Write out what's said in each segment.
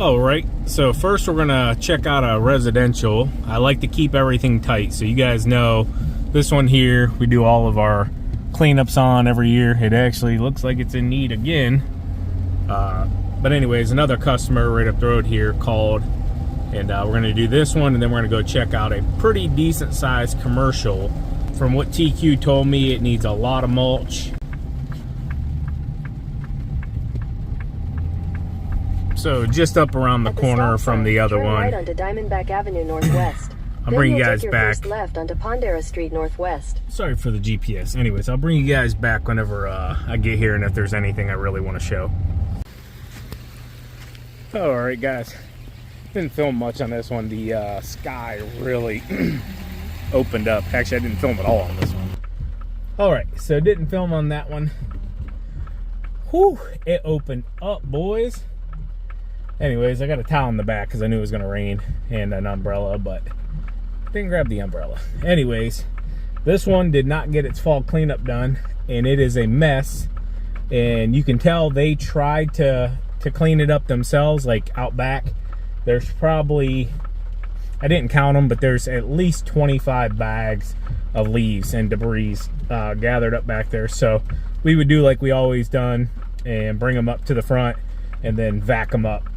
All right, so first we're gonna check out a residential. I like to keep everything tight, so you guys know this one here we do all of our cleanups on every year. It actually looks like it's in need again, but anyways, another customer right up the road here called, and we're gonna do this one, and then we're gonna go check out a pretty decent sized commercial. From what TQ told me, it needs a lot of mulch. So just up around the corner from the other one. Right onto Diamondback Avenue Northwest. I'll bring you guys back. First left onto Pondera Street Northwest. Sorry for the GPS. Anyways, I'll bring you guys back whenever I get here and if there's anything I really want to show. All right, guys. Didn't film much on this one. The sky really opened up. Actually, I didn't film at all on this one. All right, so didn't film on that one. Whew, it opened up, boys. Anyways, I got a towel in the back because I knew it was going to rain and an umbrella, but didn't grab the umbrella. Anyways, this one did not get its fall cleanup done, and it is a mess. And you can tell they tried to clean it up themselves, like out back. There's probably, I didn't count them, but there's at least 25 bags of leaves and debris gathered up back there. So we would do like we always done and bring them up to the front and then vac them up.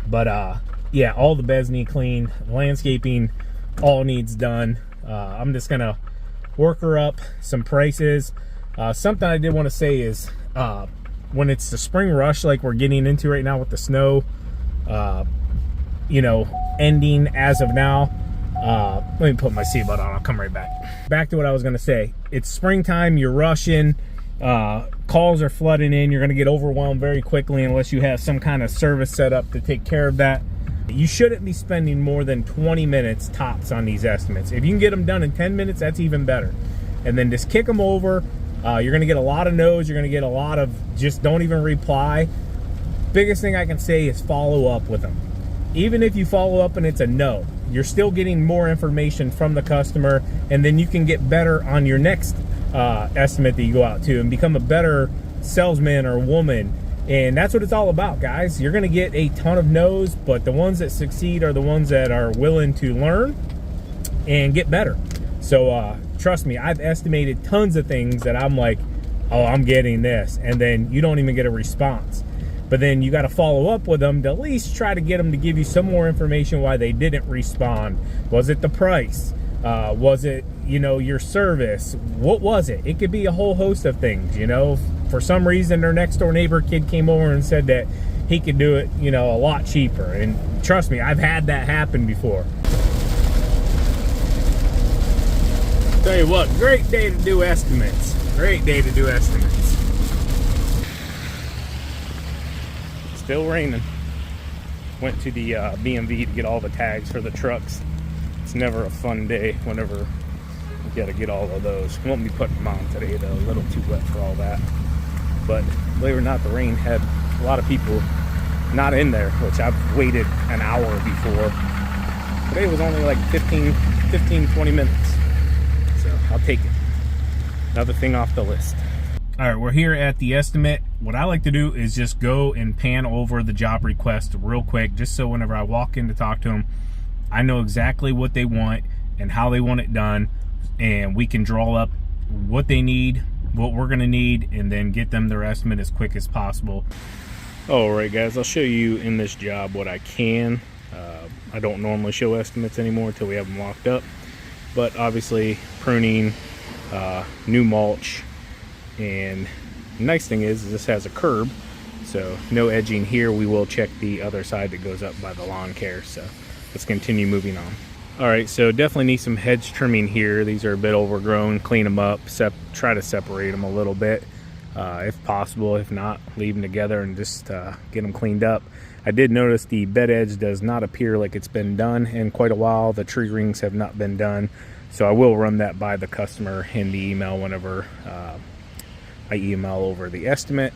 But yeah, all the beds need clean, landscaping all needs done. I'm just gonna work her up some prices. Something I did want to say is when it's the spring rush like we're getting into right now with the snow, you know, ending as of now. Let me put my seatbelt on, I'll come right back. Back to what I was gonna say. It's springtime, you're rushing, calls are flooding in, you're gonna get overwhelmed very quickly unless you have some kind of service set up to take care of that. You shouldn't be spending more than 20 minutes tops on these estimates. If you can get them done in 10 minutes, that's even better. And then just kick them over. You're gonna get a lot of no's, you're gonna get a lot of just don't even reply. Biggest thing I can say is follow up with them. Even if you follow up and it's a no, you're still getting more information from the customer, and then you can get better on your next estimate that you go out to and become a better salesman or woman. And that's what it's all about, guys. You're gonna get a ton of no's, but the ones that succeed are the ones that are willing to learn and get better. So trust me, I've estimated tons of things that I'm like, oh, I'm getting this, and then you don't even get a response. But then you got to follow up with them to at least try to get them to give you some more information why they didn't respond. Was it the price? Was it, you know, your service? What was it? It could be a whole host of things, you know. For some reason, their next door neighbor kid came over and said that he could do it, you know, a lot cheaper. And trust me, I've had that happen before. Tell you what, great day to do estimates. Great day to do estimates. Still raining. Went to the BMV to get all the tags for the trucks. It's never a fun day whenever you gotta get all of those. Won't be putting them on today though, a little too wet for all that. But believe it or not, the rain had a lot of people not in there, which I've waited an hour before. Today was only like 15-20 minutes. So I'll take it. Another thing off the list. All right, we're here at the estimate. What I like to do is just go and pan over the job request real quick, just so whenever I walk in to talk to them, I know exactly what they want and how they want it done, and we can draw up what they need, what we're gonna need, and then get them their estimate as quick as possible. All right, guys, I'll show you in this job what I can. I don't normally show estimates anymore until we have them locked up, but obviously pruning, new mulch, and the nice thing is this has a curb, so no edging here. We will check the other side that goes up by the lawn care. So let's continue moving on. All right, so definitely need some hedge trimming here. These are a bit overgrown. Clean them up, try to separate them a little bit if possible. If not, leave them together and just get them cleaned up. I did notice the bed edge does not appear like it's been done in quite a while. The tree rings have not been done, so I will run that by the customer in the email whenever I email over the estimate.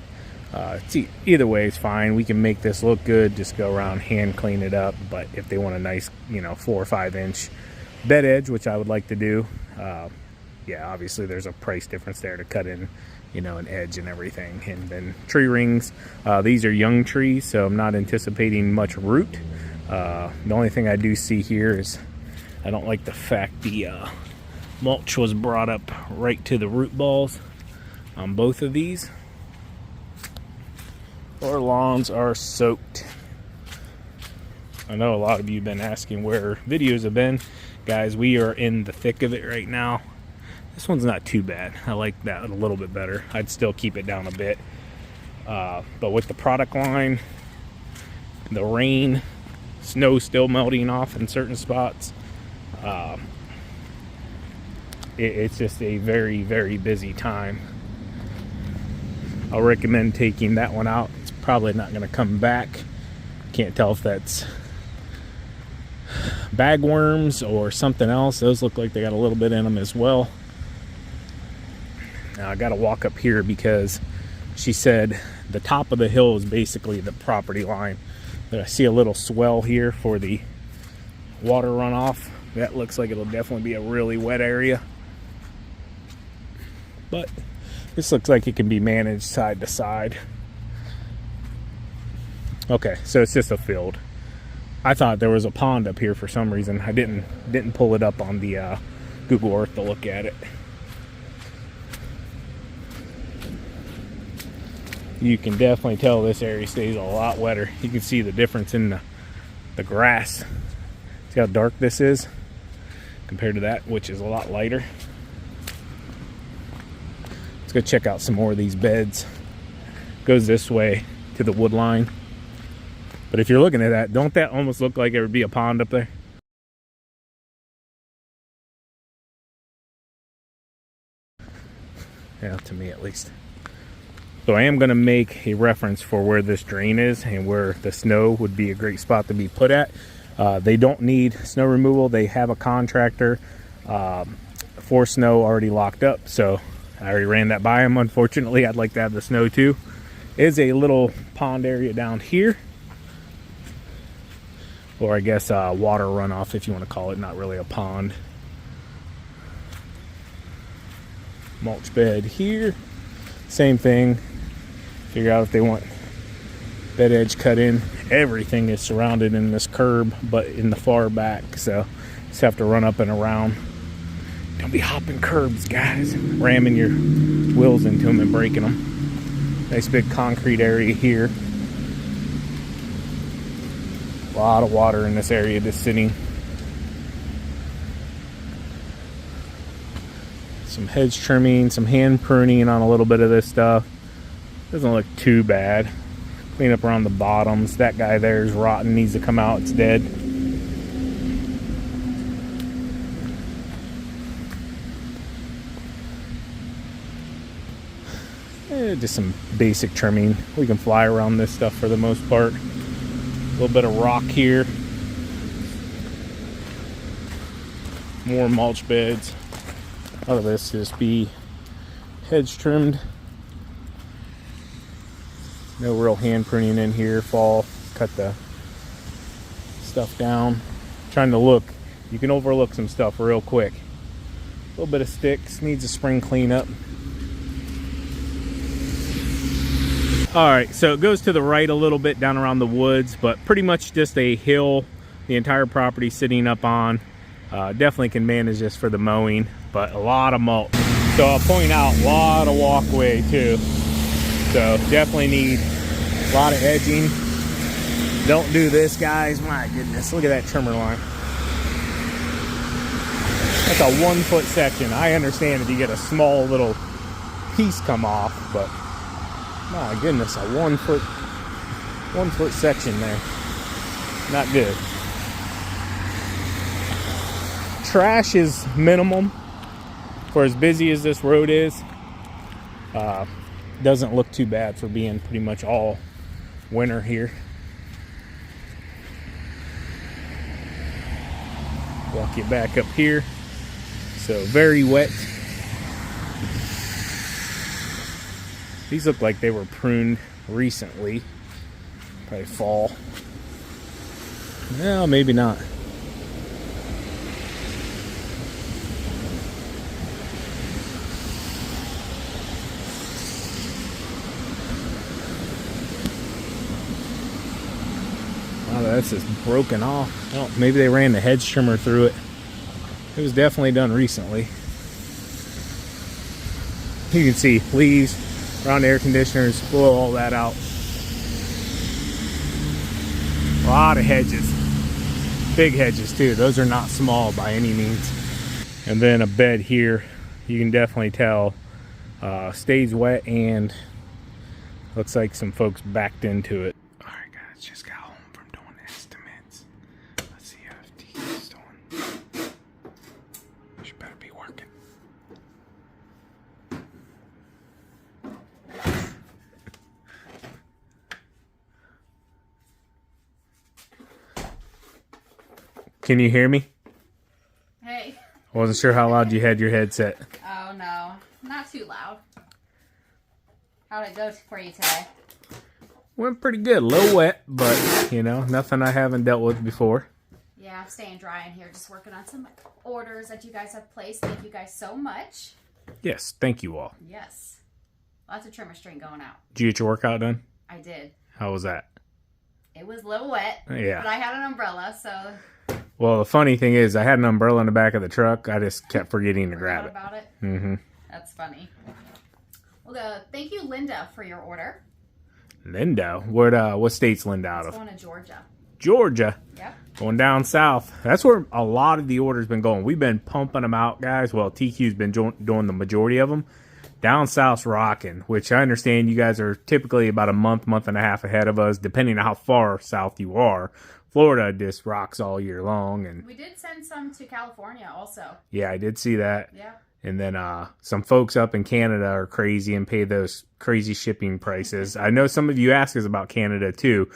Either way is fine. We can make this look good, just go around, hand clean it up. But if they want a nice, you know, 4 or 5 inch bed edge, which I would like to do, yeah, obviously there's a price difference there to cut in you know, an edge and everything. And then tree rings, these are young trees, so I'm not anticipating much root. The only thing I do see here is I don't like the fact the mulch was brought up right to the root balls on both of these. Our lawns are soaked. I know a lot of you have been asking where videos have been. Guys, we are in the thick of it right now. This one's not too bad. I like that a little bit better. I'd still keep it down a bit. But with the product line, the rain, snow still melting off in certain spots, it's just a very, very busy time. I'll recommend taking that one out. It's probably not going to come back. Can't tell if that's bagworms or something else. Those look like they got a little bit in them as well. Now I got to walk up here because she said the top of the hill is basically the property line. But I see a little swell here for the water runoff. That looks like it'll definitely be a really wet area. But this looks like it can be managed side to side. Okay, so it's just a field. I thought there was a pond up here for some reason. I didn't pull it up on the Google Earth to look at it. You can definitely tell this area stays a lot wetter. You can see the difference in the grass. See how dark this is compared to that, which is a lot lighter. Let's go check out some more of these beds. Goes this way to the wood line. But if you're looking at that, don't that almost look like it would be a pond up there? Yeah, to me at least. So I am going to make a reference for where this drain is and where the snow would be a great spot to be put at. They don't need snow removal. They have a contractor for snow already locked up. So I already ran that by them. Unfortunately, I'd like to have the snow too. Is a little pond area down here. Or I guess water runoff, if you want to call it, not really a pond. Mulch bed here. Same thing. Figure out if they want bed edge cut in. Everything is surrounded in this curb, but in the far back. So just have to run up and around. Don't be hopping curbs, guys. Ramming your wheels into them and breaking them. Nice big concrete area here. A lot of water in this area just sitting. Some hedge trimming, some hand pruning on a little bit of this stuff. Doesn't look too bad. Clean up around the bottoms. That guy there is rotten, needs to come out, it's dead. Just some basic trimming. We can fly around this stuff for the most part. A little bit of rock here. More mulch beds. A lot of this just be hedge trimmed. No real hand pruning in here. Fall, cut the stuff down. Trying to look. You can overlook some stuff real quick. A little bit of sticks. Needs a spring cleanup. Alright, so it goes to the right a little bit down around the woods, but pretty much just a hill the entire property sitting up on. Definitely can manage this for the mowing, but a lot of mulch. So I'll point out, a lot of walkway too. So definitely need a lot of edging. Don't do this, guys. My goodness, look at that trimmer line. That's a 1 foot section. I understand if you get a small little piece come off, but my goodness, a 1 foot section there. Not good. Trash is minimum for as busy as this road is. Doesn't look too bad for being pretty much all winter here. Walk you back up here. So very wet. These look like they were pruned recently. Probably fall. No, maybe not. Oh, that's just broken off. Oh, maybe they ran the hedge trimmer through it. It was definitely done recently. You can see leaves around the air conditioners, blow all that out. A lot of hedges. Big hedges too. Those are not small by any means. And then a bed here. You can definitely tell stays wet and looks like some folks backed into it. Alright guys, just got home from doing estimates. Let's see how FT's doing. She better be working. Can you hear me? Hey. I wasn't sure how loud you had your headset. Oh no, not too loud. How'd it go for you today? Went pretty good. A little wet, but, you know, nothing I haven't dealt with before. Yeah, I'm staying dry in here, just working on some orders that you guys have placed. Thank you guys so much. Yes, thank you all. Yes. Lots of trimmer string going out. Did you get your workout done? I did. How was that? It was a little wet. Yeah. But I had an umbrella, so... Well, the funny thing is, I had an umbrella in the back of the truck. I just kept forgetting to grab it. About it? Mm-hmm. That's funny. Well, thank you, Linda, for your order. Linda? What state's Linda out It's of? going to Georgia. Georgia. Yep. Going down south. That's where a lot of the orders been going. We've been pumping them out, guys. Well, TQ's been doing the majority of them. Down south's rocking, which I understand you guys are typically about a month and a half ahead of us, depending on how far south you are. Florida just rocks all year long. And We did send some to California also. yeah, I did see that. Yeah. And then some folks up in Canada are crazy and pay those crazy shipping prices. I know some of you ask us about Canada too.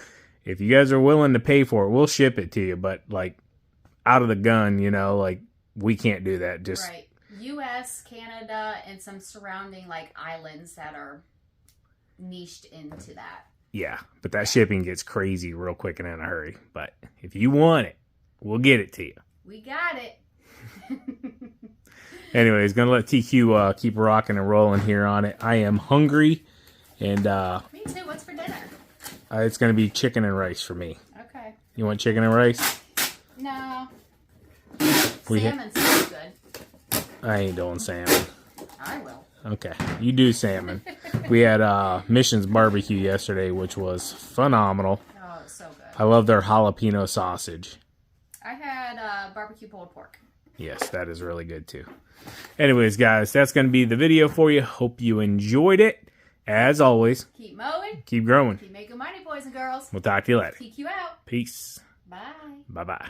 If you guys are willing to pay for it, we'll ship it to you. But like out of the gun, you know, like we can't do that. Just right. U.S., Canada, and some surrounding like islands that are niched into that. yeah, but that shipping gets crazy real quick and in a hurry. But if you want it, we'll get it to you. We got it. Anyways, gonna let TQ keep rocking and rolling here on it. I am hungry, and Me too. What's for dinner? it's gonna be chicken and rice for me. Okay. You want chicken and rice? No. We Salmon sounds good. I ain't doing salmon. I will. Okay, you do salmon. We had Mission's barbecue yesterday, which was phenomenal. Oh, it's so good. I love their jalapeno sausage. I had barbecue pulled pork. Yes, that is really good too. Anyways, guys, that's going to be the video for you. Hope you enjoyed it. As always, Keep mowing. keep growing. Keep making money, boys and girls. We'll talk to you later. TQ out. Peace. Bye. Bye-bye.